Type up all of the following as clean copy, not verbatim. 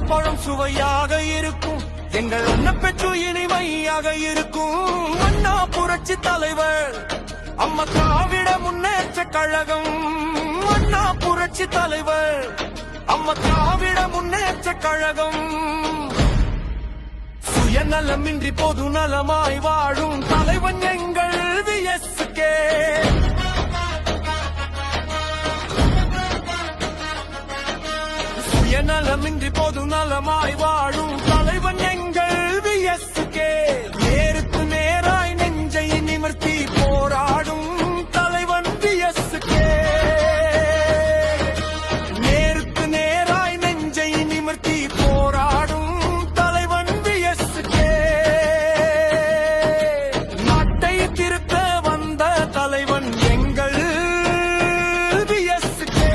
பழம் சுவையாக இருக்கும், எங்கள் அன்னப்பெற்று இனிமையாக இருக்கும். அண்ணா புரட்சி தலைவர், அம்மா திராவிட முன்னேற்ற கழகம். அண்ணா புரட்சி தலைவர், அம்மா திராவிட முன்னேற்ற கழகம். சுயநலமின்றி பொது நலமாய் வாழும் தலைவன் எங்கள் விஎஸ்கே. சுயநலமின்றி பொது நலமாய் வாழும் தலைவன் எங்கள் விஎஸ்கே. நேருக்கு நேராய் நெஞ்சை நிமிர்த்தி போராடும் தலைவன் விஎஸ்கே. நேருக்கு நேராய் நெஞ்சை நிமிர்த்தி போராடும் தலைவன் விஎஸ்கே. நாட்டை திருத்த வந்த தலைவன் எங்கள் விஎஸ்கே.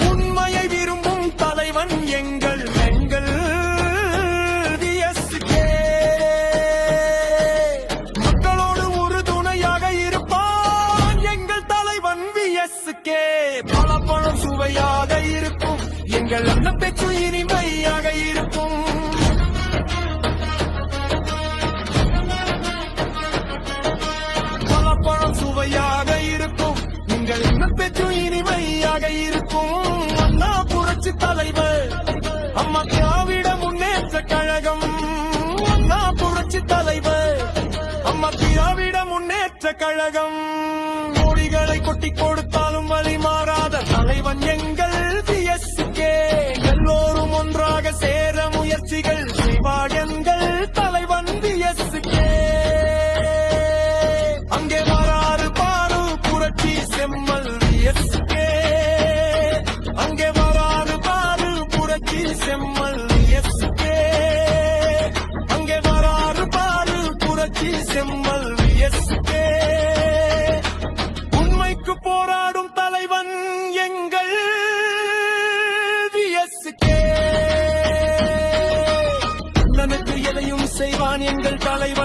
உண்மையை விரும்பும் தலைவன் எங்கள் விஎஸ்கே. மக்களோடு உறுதுணையாக இருப்பான் எங்கள் தலைவன் விஎஸ்கே. பழப்பழம் சுவையாக இருக்கும், எங்கள் அன்னப்பெற்று இனிமையாக இருக்கும். பழப்பழம் சுவையாக இருக்கும், எங்கள் அன்னப்பெற்று இனிமையாக இருக்கும். அண்ணா புரட்சி தலைவர், அம்மா திராவிட முன்னேற்ற கழகம். அண்ணா புரட்சி தலைவர், அம்மா திராவிட முன்னேற்ற கழகம். கோடிகளை கொட்டி கொடுத்தாலும் வழி மாறாத தலைவன் எங்கள் விஎஸ்கே. எல்லோரும் ஒன்றாக சேர முயற்சிகள் செய்வார் எங்கள் தலைவன் விஎஸ்கே. அங்கே வராறு பாரு புரட்சி செம்மல் விஎஸ்கே. அங்கே வராறு பாரு புரட்சி செம்மல் விஎஸ்கே. அங்கே வராறு பாரு புரட்சி செம்மல் விஎஸ்கே. உண்மைக்கு போராடும் தலைவன் எங்கள் விஎஸ்கே. அண்ணனுக்கு எதையும் செய்வான் எங்கள் தலைவன்